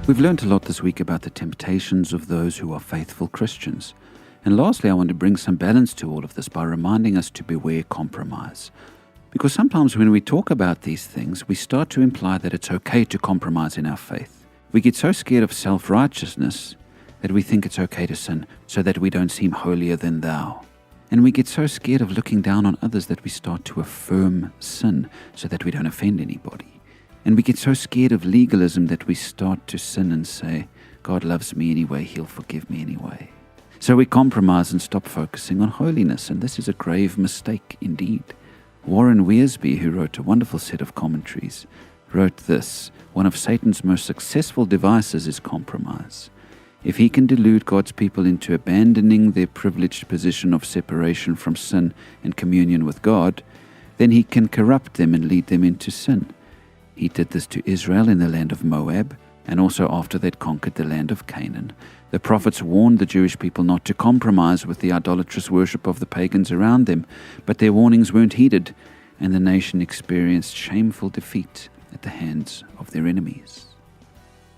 We've learned a lot this week about the temptations of those who are faithful Christians. And lastly, I want to bring some balance to all of this by reminding us to beware compromise. Because sometimes when we talk about these things, we start to imply that it's okay to compromise in our faith. We get so scared of self-righteousness that we think it's okay to sin so that we don't seem holier than thou. And we get so scared of looking down on others that we start to affirm sin so that we don't offend anybody. And we get so scared of legalism that we start to sin and say, God loves me anyway, He'll forgive me anyway. So we compromise and stop focusing on holiness, and this is a grave mistake indeed. Warren Wiersbe, who wrote a wonderful set of commentaries, wrote this: one of Satan's most successful devices is compromise. If he can delude God's people into abandoning their privileged position of separation from sin and communion with God, then he can corrupt them and lead them into sin. He did this to Israel in the land of Moab, and also after they'd conquered the land of Canaan. The prophets warned the Jewish people not to compromise with the idolatrous worship of the pagans around them, but their warnings weren't heeded, and the nation experienced shameful defeat at the hands of their enemies.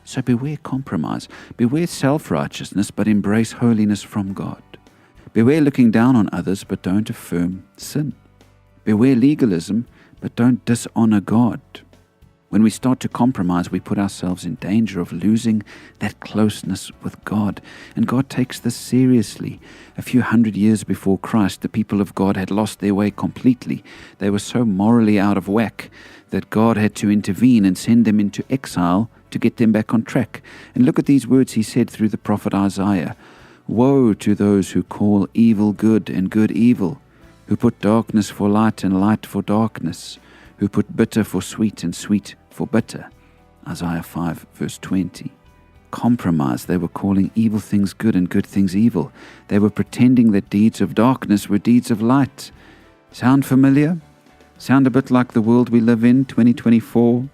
So beware compromise, beware self-righteousness, but embrace holiness from God. Beware looking down on others, but don't affirm sin. Beware legalism, but don't dishonor God. When we start to compromise, we put ourselves in danger of losing that closeness with God. And God takes this seriously. A few hundred years before Christ, the people of God had lost their way completely. They were so morally out of whack that God had to intervene and send them into exile to get them back on track. And look at these words He said through the prophet Isaiah. Woe to those who call evil good and good evil, who put darkness for light and light for darkness, who put bitter for sweet and sweet for bitter. Isaiah 5 verse 20. Compromise. They were calling evil things good and good things evil. They were pretending that deeds of darkness were deeds of light. Sound familiar? Sound a bit like the world we live in, 2024?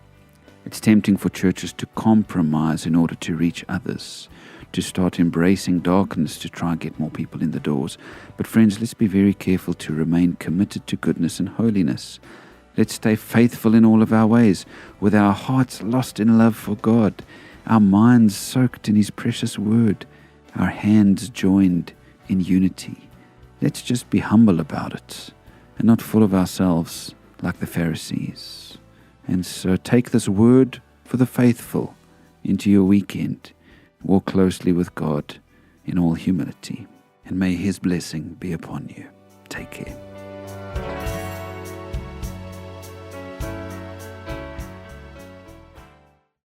It's tempting for churches to compromise in order to reach others, to start embracing darkness to try and get more people in the doors. But friends, let's be very careful to remain committed to goodness and holiness. Let's stay faithful in all of our ways, with our hearts lost in love for God, our minds soaked in His precious word, our hands joined in unity. Let's just be humble about it, and not full of ourselves like the Pharisees. And so take this word for the faithful into your weekend. Walk closely with God in all humility, and may His blessing be upon you. Take care.